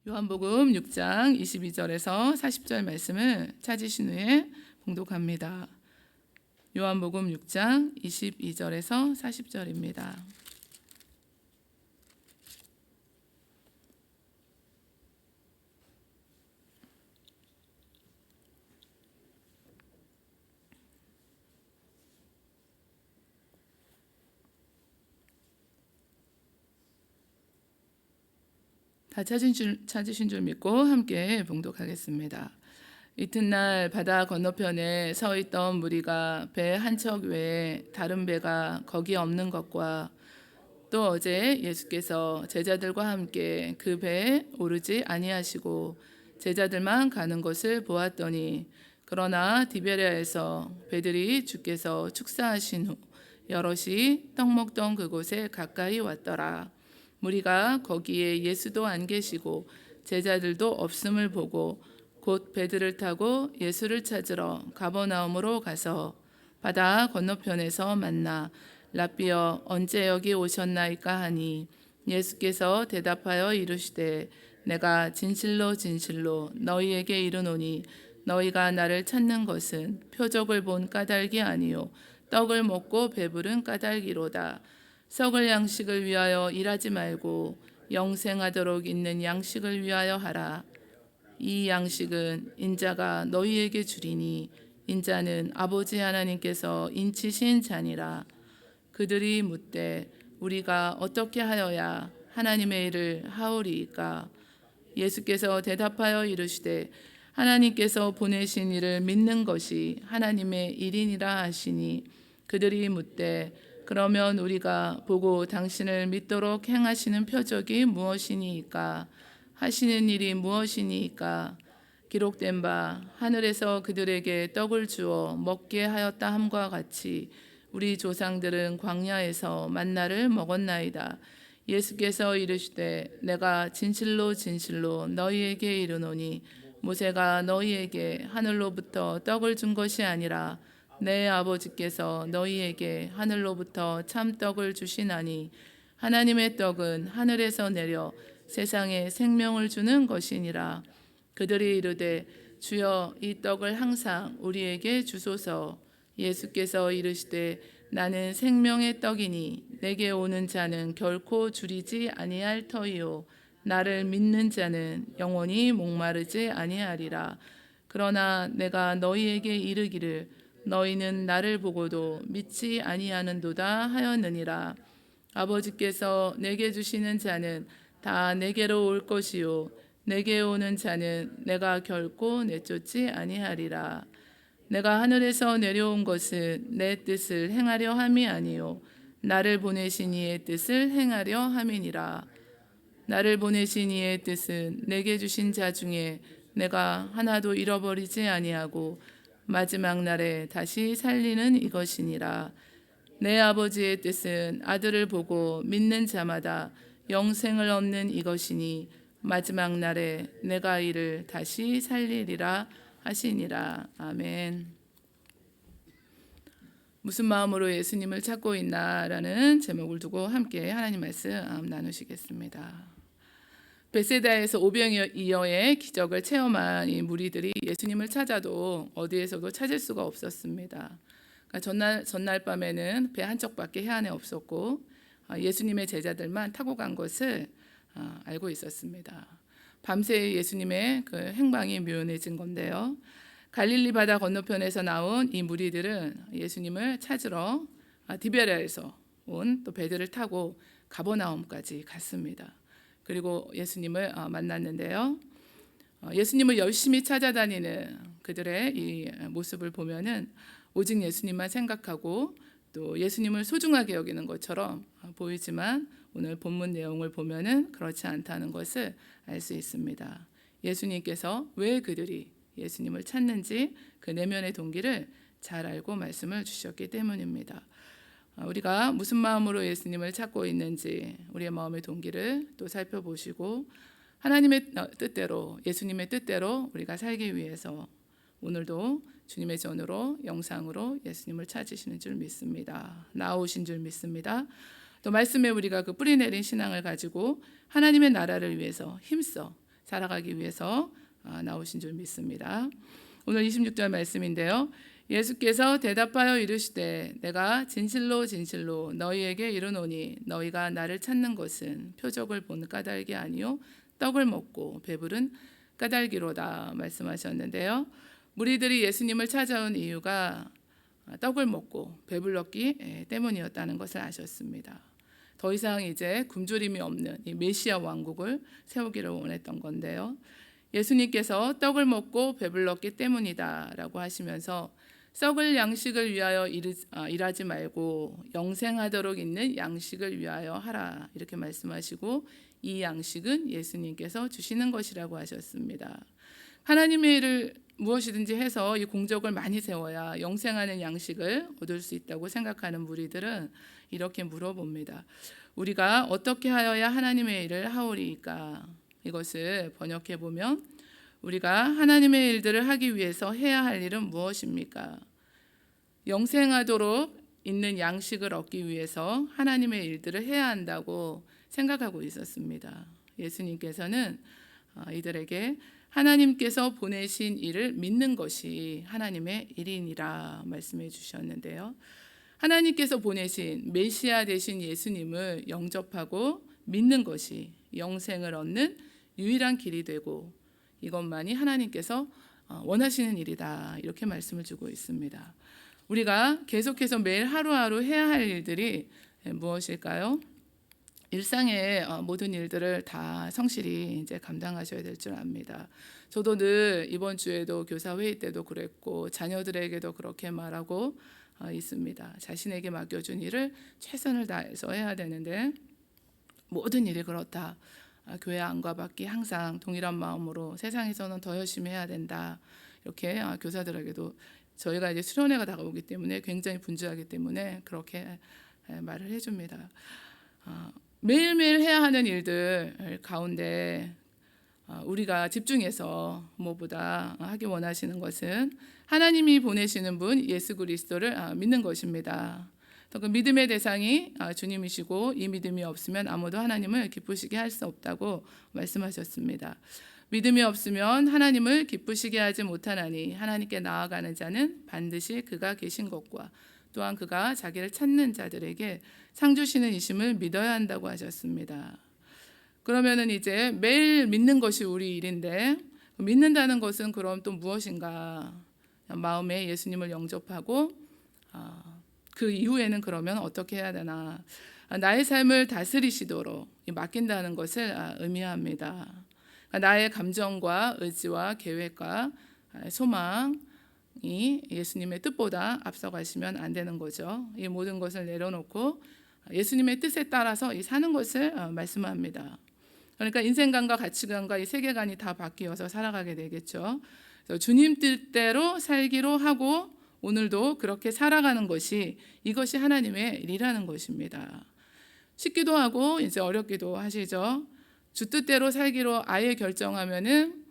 요한복음 6장 22절에서 40절 말씀을 찾으신 후에 봉독합니다. 요한복음 6장 22절에서 40절입니다. 다 찾으신 줄 믿고 함께 봉독하겠습니다. 이튿날 바다 건너편에 서 있던 무리가 배 한 척 외에 다른 배가 거기 없는 것과 또 어제 예수께서 제자들과 함께 그 배에 오르지 아니하시고 제자들만 가는 것을 보았더니 그러나 디베랴에서 배들이 주께서 축사하신 후 여럿이 떡 먹던 그곳에 가까이 왔더라. 무리가 거기에 예수도 안 계시고 제자들도 없음을 보고 곧 배들을 타고 예수를 찾으러 가버나움으로 가서 바다 건너편에서 만나 랍비여 언제 여기 오셨나이까 하니 예수께서 대답하여 이르시되 내가 진실로 진실로 너희에게 이르노니 너희가 나를 찾는 것은 표적을 본 까닭이 아니요 떡을 먹고 배부른 까닭이로다. 썩을 양식을 위하여 일하지 말고 영생하도록 있는 양식을 위하여 하라. 이 양식은 인자가 너희에게 주리니 인자는 아버지 하나님께서 인치신 자니라. 그들이 묻되 우리가 어떻게 하여야 하나님의 일을 하오리이까? 예수께서 대답하여 이르시되 하나님께서 보내신 이를 믿는 것이 하나님의 일이니라 하시니 그들이 묻되 그러면 우리가 보고 당신을 믿도록 행하시는 표적이 무엇이니이까? 하시는 일이 무엇이니이까? 기록된 바 하늘에서 그들에게 떡을 주어 먹게 하였다 함과 같이 우리 조상들은 광야에서 만나를 먹었나이다. 예수께서 이르시되 내가 진실로 진실로 너희에게 이르노니 모세가 너희에게 하늘로부터 떡을 준 것이 아니라 내 아버지께서 너희에게 하늘로부터 참떡을 주시나니 하나님의 떡은 하늘에서 내려 세상에 생명을 주는 것이니라. 그들이 이르되 주여 이 떡을 항상 우리에게 주소서. 예수께서 이르시되 나는 생명의 떡이니 내게 오는 자는 결코 줄이지 아니할 터이요 나를 믿는 자는 영원히 목마르지 아니하리라. 그러나 내가 너희에게 이르기를 너희는 나를 보고도 믿지 아니하는도다 하였느니라. 아버지께서 내게 주시는 자는 다 내게로 올 것이요 내게 오는 자는 내가 결코 내쫓지 아니하리라. 내가 하늘에서 내려온 것은 내 뜻을 행하려 함이 아니요 나를 보내신 이의 뜻을 행하려 함이니라. 나를 보내신 이의 뜻은 내게 주신 자 중에 내가 하나도 잃어버리지 아니하고 마지막 날에 다시 살리는 이것이니라. 내 아버지의 뜻은 아들을 보고 믿는 자마다 영생을 얻는 이것이니 마지막 날에 내가 이를 다시 살리리라 하시니라. 아멘. 무슨 마음으로 예수님을 찾고 있나라는 제목을 두고 함께 하나님 말씀 나누시겠습니다. 베세다에서 오병이어의 기적을 체험한 이 무리들이 예수님을 찾아도 어디에서도 찾을 수가 없었습니다. 그러니까 전날 밤에는 배 한 척밖에 해안에 없었고 예수님의 제자들만 타고 간 것을 알고 있었습니다. 밤새 예수님의 그 행방이 묘연해진 건데요. 갈릴리 바다 건너편에서 나온 이 무리들은 예수님을 찾으러 디베랴에서 온 또 배들을 타고 가버나움까지 갔습니다. 그리고 예수님을 만났는데요. 예수님을 열심히 찾아다니는 그들의 이 모습을 보면은 오직 예수님만 생각하고 또 예수님을 소중하게 여기는 것처럼 보이지만 오늘 본문 내용을 보면은 그렇지 않다는 것을 알 수 있습니다. 예수님께서 왜 그들이 예수님을 찾는지 그 내면의 동기를 잘 알고 말씀을 주셨기 때문입니다. 우리가 무슨 마음으로 예수님을 찾고 있는지 우리의 마음의 동기를 또 살펴보시고 하나님의 뜻대로 예수님의 뜻대로 우리가 살기 위해서 오늘도 주님의 전으로 영상으로 예수님을 찾으시는 줄 믿습니다. 나오신 줄 믿습니다. 또 말씀에 우리가 그 뿌리 내린 신앙을 가지고 하나님의 나라를 위해서 힘써 살아가기 위해서 나오신 줄 믿습니다. 오늘 26절 말씀인데요. 예수께서 대답하여 이르시되 내가 진실로 진실로 너희에게 이르노니 너희가 나를 찾는 것은 표적을 본 까닭이 아니요 떡을 먹고 배부른 까닭이로다 말씀하셨는데요. 무리들이 예수님을 찾아온 이유가 떡을 먹고 배불렀기 때문이었다는 것을 아셨습니다. 더 이상 이제 굶주림이 없는 이 메시아 왕국을 세우기를 원했던 건데요. 예수님께서 떡을 먹고 배불렀기 때문이다라고 하시면서 썩을 양식을 위하여 일하지 말고 영생하도록 있는 양식을 위하여 하라 이렇게 말씀하시고 이 양식은 예수님께서 주시는 것이라고 하셨습니다. 하나님의 일을 무엇이든지 해서 이 공적을 많이 세워야 영생하는 양식을 얻을 수 있다고 생각하는 무리들은 이렇게 물어봅니다. 우리가 어떻게 하여야 하나님의 일을 하오리이까? 이것을 번역해 보면 우리가 하나님의 일들을 하기 위해서 해야 할 일은 무엇입니까? 영생하도록 있는 양식을 얻기 위해서 하나님의 일들을 해야 한다고 생각하고 있었습니다. 예수님께서는 이들에게 하나님께서 보내신 일을 믿는 것이 하나님의 일이니라 말씀해 주셨는데요. 하나님께서 보내신 메시아 되신 예수님을 영접하고 믿는 것이 영생을 얻는 유일한 길이 되고 이것만이 하나님께서 원하시는 일이다 이렇게 말씀을 주고 있습니다. 우리가 계속해서 매일 하루하루 해야 할 일들이 무엇일까요? 일상의 모든 일들을 다 성실히 이제 감당하셔야 될 줄 압니다. 저도 늘 이번 주에도 교사 회의 때도 그랬고 자녀들에게도 그렇게 말하고 있습니다. 자신에게 맡겨준 일을 최선을 다해서 해야 되는데 모든 일이 그렇다. 교회 안과 밖이 항상 동일한 마음으로 세상에서는 더 열심히 해야 된다. 이렇게 교사들에게도 저희가 이제 수련회가 다가오기 때문에 굉장히 분주하기 때문에 그렇게 말을 해줍니다. 매일매일 해야 하는 일들 가운데 우리가 집중해서 무엇보다 하기 원하시는 것은 하나님이 보내시는 분 예수 그리스도를 믿는 것입니다. 그 믿음의 대상이 주님이시고 이 믿음이 없으면 아무도 하나님을 기쁘시게 할 수 없다고 말씀하셨습니다. 믿음이 없으면 하나님을 기쁘시게 하지 못하나니 하나님께 나아가는 자는 반드시 그가 계신 것과 또한 그가 자기를 찾는 자들에게 상 주시는 이심을 믿어야 한다고 하셨습니다. 그러면은 이제 매일 믿는 것이 우리 일인데 믿는다는 것은 그럼 또 무엇인가? 마음에 예수님을 영접하고 그 이후에는 그러면 어떻게 해야 되나? 나의 삶을 다스리시도록 맡긴다는 것을 의미합니다. 나의 감정과 의지와 계획과 소망이 예수님의 뜻보다 앞서가시면 안 되는 거죠. 이 모든 것을 내려놓고 예수님의 뜻에 따라서 사는 것을 말씀합니다. 그러니까 인생관과 가치관과 이 세계관이 다 바뀌어서 살아가게 되겠죠. 그래서 주님 뜻대로 살기로 하고 오늘도 그렇게 살아가는 것이 이것이 하나님의 일이라는 것입니다. 쉽기도 하고 이제 어렵기도 하시죠. 주 뜻대로 살기로 아예 결정하면은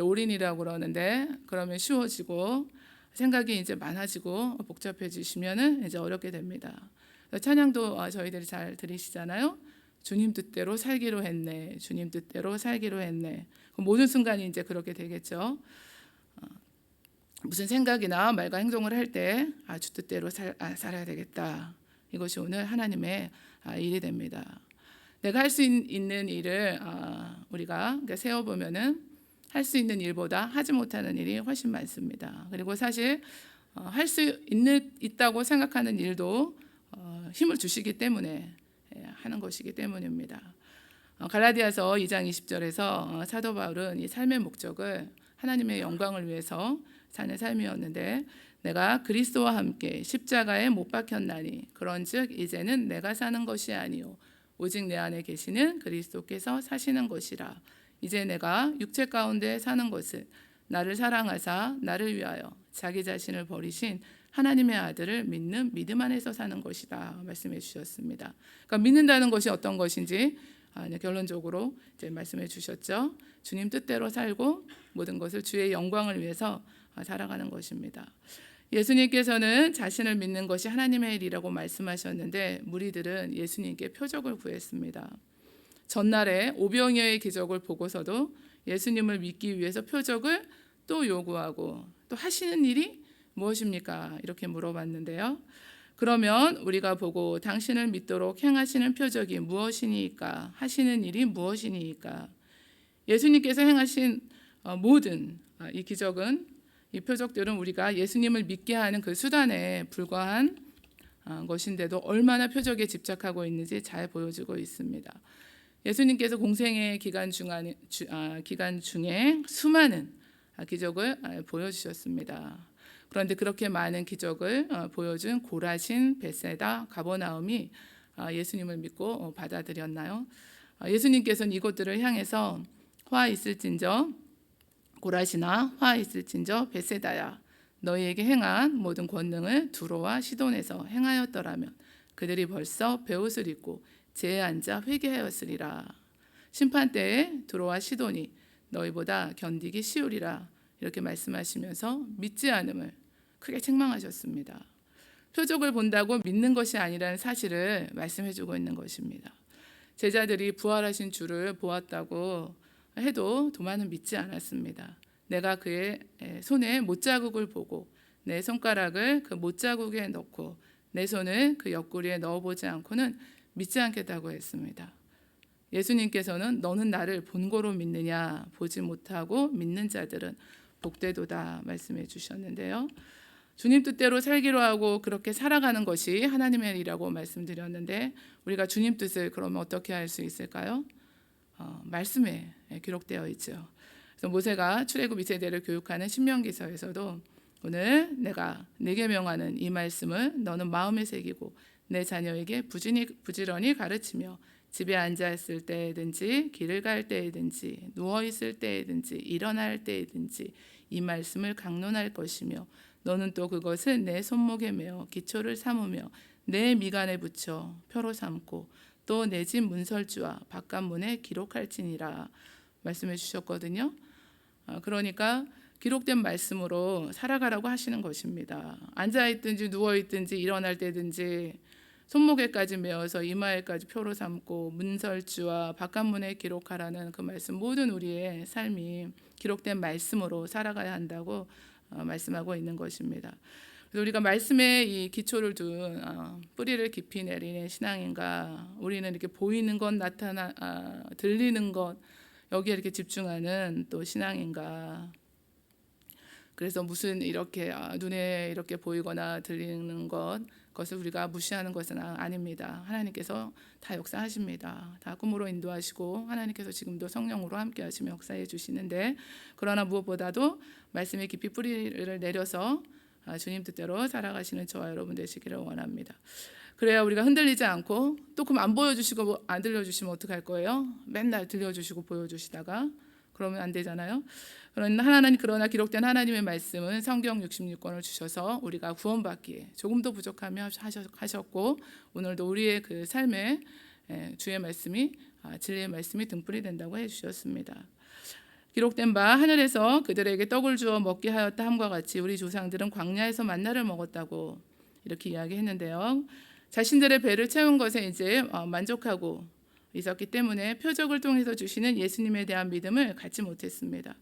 올인이라고 그러는데 그러면 쉬워지고 생각이 이제 많아지고 복잡해지시면은 이제 어렵게 됩니다. 찬양도 저희들이 잘 들으시잖아요. 주님 뜻대로 살기로 했네. 주님 뜻대로 살기로 했네. 모든 순간이 이제 그렇게 되겠죠. 무슨 생각이나 말과 행동을 할 때 주 뜻대로 살아야 되겠다. 이것이 오늘 하나님의 일이 됩니다. 내가 할 수 있는 일을 우리가 세워보면은 할 수 있는 일보다 하지 못하는 일이 훨씬 많습니다. 그리고 사실 할 수 있다고 생각하는 일도 힘을 주시기 때문에 하는 것이기 때문입니다. 갈라디아서 2장 20절에서 사도 바울은 이 삶의 목적을 하나님의 영광을 위해서 사는 삶이었는데 내가 그리스도와 함께 십자가에 못 박혔나니 그런즉 이제는 내가 사는 것이 아니요 오직 내 안에 계시는 그리스도께서 사시는 것이라. 이제 내가 육체 가운데 사는 것은 나를 사랑하사 나를 위하여 자기 자신을 버리신 하나님의 아들을 믿는 믿음 안에서 사는 것이다 말씀해 주셨습니다. 그러니까 믿는다는 것이 어떤 것인지 결론적으로 이제 말씀해 주셨죠. 주님 뜻대로 살고 모든 것을 주의 영광을 위해서 살아가는 것입니다. 예수님께서는 자신을 믿는 것이 하나님의 일이라고 말씀하셨는데 무리들은 예수님께 표적을 구했습니다. 전날에 오병이어의 기적을 보고서도 예수님을 믿기 위해서 표적을 또 요구하고 또 하시는 일이 무엇입니까? 이렇게 물어봤는데요. 그러면 우리가 보고 당신을 믿도록 행하시는 표적이 무엇이니까? 하시는 일이 무엇이니까? 예수님께서 행하신 모든 이 기적은, 이 표적들은 우리가 예수님을 믿게 하는 그 수단에 불과한 것인데도 얼마나 표적에 집착하고 있는지 잘 보여주고 있습니다. 예수님께서 공생의 기간 중에 수많은 기적을 보여주셨습니다. 그런데 그렇게 많은 기적을 보여준 고라신, 벳사이다, 가버나움이 예수님을 믿고 받아들였나요? 예수님께서는 이곳들을 향해서 화 있을진저 고라시나 화 있을진저 벳사이다야, 너희에게 행한 모든 권능을 두로와 시돈에서 행하였더라면 그들이 벌써 베옷을 입고 제에 앉아 회개하였으리라. 심판 때에 두로와 시돈이 너희보다 견디기 쉬우리라. 이렇게 말씀하시면서 믿지 않음을 크게 책망하셨습니다. 표적을 본다고 믿는 것이 아니라는 사실을 말씀해주고 있는 것입니다. 제자들이 부활하신 주를 보았다고 해도 도마는 믿지 않았습니다. 내가 그의 손에 못자국을 보고 내 손가락을 그 못자국에 넣고 내 손을 그 옆구리에 넣어보지 않고는 믿지 않겠다고 했습니다. 예수님께서는 너는 나를 본고로 믿느냐, 보지 못하고 믿는 자들은 복되도다 말씀해 주셨는데요. 주님 뜻대로 살기로 하고 그렇게 살아가는 것이 하나님의 일이라고 말씀드렸는데, 우리가 주님 뜻을 그러면 어떻게 할 수 있을까요? 말씀에 기록되어 있죠. 그래서 모세가 출애굽 이세대를 교육하는 신명기서에서도 오늘 내가 네게 명하는 이 말씀을 너는 마음에 새기고 내 자녀에게 부지런히 가르치며 집에 앉아 있을 때든지 길을 갈 때든지 누워 있을 때든지 일어날 때든지 이 말씀을 강론할 것이며 너는 또 그것을 내 손목에 메어 기초를 삼으며 내 미간에 붙여 표로 삼고 또 내 집 문설주와 바깥문에 기록할지니라 말씀해 주셨거든요. 그러니까 기록된 말씀으로 살아가라고 하시는 것입니다. 앉아있든지 누워있든지 일어날 때든지 손목에까지 메어서 이마에까지 표로 삼고 문설주와 바깥문에 기록하라는 그 말씀, 모든 우리의 삶이 기록된 말씀으로 살아가야 한다고 말씀하고 있는 것입니다. 그래서 우리가 말씀에 이 기초를 둔 뿌리를 깊이 내리는 신앙인가, 우리는 이렇게 보이는 것, 들리는 것 여기에 이렇게 집중하는 또 신앙인가. 그래서 무슨 이렇게 눈에 이렇게 보이거나 들리는 그것을 우리가 무시하는 것은 아닙니다. 하나님께서 다 역사하십니다. 다 꿈으로 인도하시고 하나님께서 지금도 성령으로 함께 하시며 역사해 주시는데, 그러나 무엇보다도 말씀에 깊이 뿌리를 내려서 주님 뜻대로 살아가시는 저와 여러분 되시기를 원합니다. 그래야 우리가 흔들리지 않고, 또 그럼 안 보여주시고 안 들려주시면 어떡할 거예요? 맨날 들려주시고 보여주시다가 그러면 안 되잖아요. 그러나 기록된 하나님의 말씀은 성경 66권을 주셔서 우리가 구원받기에 조금도 부족하며 하셨고, 오늘도 우리의 그 삶에 주의 말씀이 진리의 말씀이 등불이 된다고 해주셨습니다. 기록된 바 하늘에서 그들에게 떡을 주어 먹게 하였다 함과 같이 우리 조상들은 광야에서 만나를 먹었다고 이렇게 이야기했는데요. 자신들의 배를 채운 것에 이제 만족하고 있었기 때문에 표적을 통해서 주시는 예수님에 대한 믿음을 갖지 못했습니다.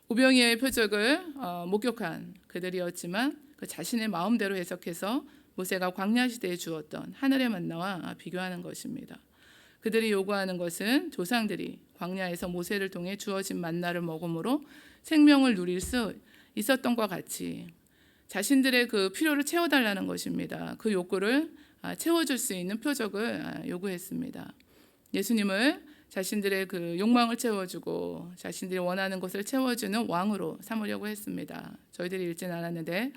오병이어의 표적을 목격한 그들이었지만 그 자신의 마음대로 해석해서 모세가 광야 시대에 주었던 하늘의 만나와 비교하는 것입니다. 그들이 요구하는 것은 조상들이 광야에서 모세를 통해 주어진 만나를 먹음으로 생명을 누릴 수 있었던 것과 같이 자신들의 그 필요를 채워달라는 것입니다. 그 욕구를 채워줄 수 있는 표적을 요구했습니다. 예수님을 자신들의 그 욕망을 채워주고 자신들이 원하는 것을 채워주는 왕으로 삼으려고 했습니다. 저희들이 읽진 않았는데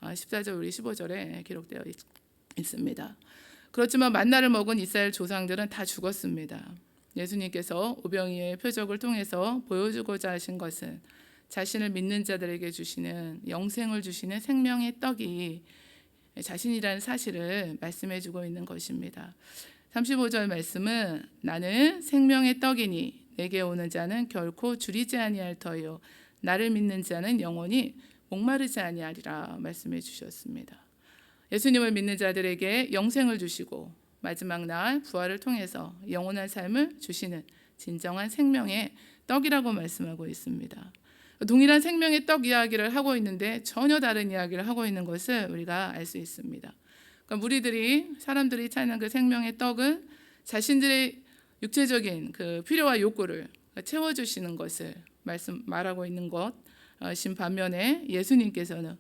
14절 우리 15절에 기록되어 있습니다. 그렇지만 만나를 먹은 이스라엘 조상들은 다 죽었습니다. 예수님께서 오병이어의 표적을 통해서 보여주고자 하신 것은 자신을 믿는 자들에게 주시는 영생을 주시는 생명의 떡이 자신이라는 사실을 말씀해주고 있는 것입니다. 35절 말씀은 나는 생명의 떡이니 내게 오는 자는 결코 줄이지 아니할 터요 나를 믿는 자는 영원히 목마르지 아니하리라 말씀해 주셨습니다. 예수님을 믿는 자들에게 영생을 주시고 마지막 날 부활을 통해서 영원한 삶을 주시는 진정한 생명의 떡이라고 말씀하고 있습니다. 동일한 생명의 떡 이야기를 하고 있는데 전혀 다른 이야기를 하고 있는 것을 우리가 알 수 있습니다. 그러니까 사람들이 찾는 그 생명의 떡은 자신들의 육체적인 그 필요와 욕구를 채워주시는 것을 말하고 있는 것인 반면에 예수님께서는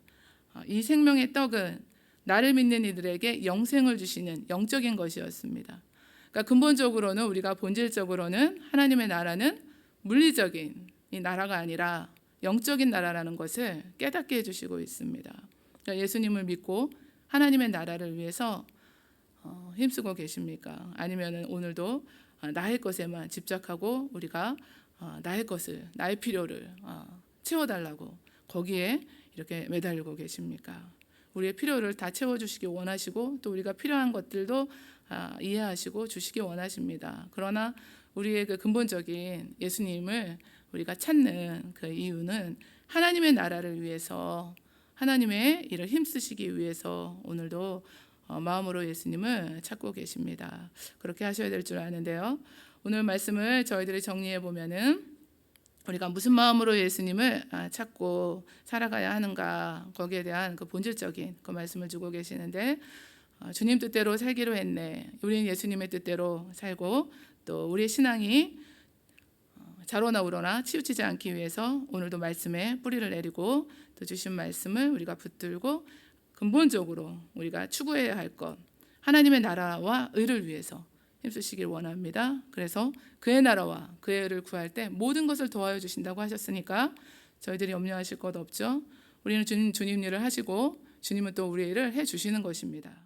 이 생명의 떡은 나를 믿는 이들에게 영생을 주시는 영적인 것이었습니다. 그러니까 근본적으로는 우리가 본질적으로는 하나님의 나라는 물리적인 이 나라가 아니라 영적인 나라라는 것을 깨닫게 해주시고 있습니다. 그러니까 예수님을 믿고 하나님의 나라를 위해서 힘쓰고 계십니까? 아니면 오늘도 나의 것에만 집착하고 우리가 나의 필요를 채워달라고 거기에 이렇게 매달리고 계십니까? 우리의 필요를 다 채워주시기 원하시고 또 우리가 필요한 것들도 이해하시고 주시기 원하십니다. 그러나 우리의 그 근본적인 예수님을 우리가 찾는 그 이유는 하나님의 나라를 위해서 하나님의 일을 힘쓰시기 위해서 오늘도 마음으로 예수님을 찾고 계십니다. 그렇게 하셔야 될 줄 아는데요. 오늘 말씀을 저희들이 정리해 보면은 우리가 무슨 마음으로 예수님을 찾고 살아가야 하는가 거기에 대한 그 본질적인 그 말씀을 주고 계시는데 주님 뜻대로 살기로 했네. 우리는 예수님의 뜻대로 살고 또 우리의 신앙이 자로나 우러나 치우치지 않기 위해서 오늘도 말씀에 뿌리를 내리고 또 주신 말씀을 우리가 붙들고 근본적으로 우리가 추구해야 할 것 하나님의 나라와 의를 위해서 힘쓰시길 원합니다. 그래서 그의 나라와 그의 의를 구할 때 모든 것을 도와여 주신다고 하셨으니까 저희들이 염려하실 것 없죠. 우리는 주님 일을 하시고 주님은 또 우리 일을 해주시는 것입니다.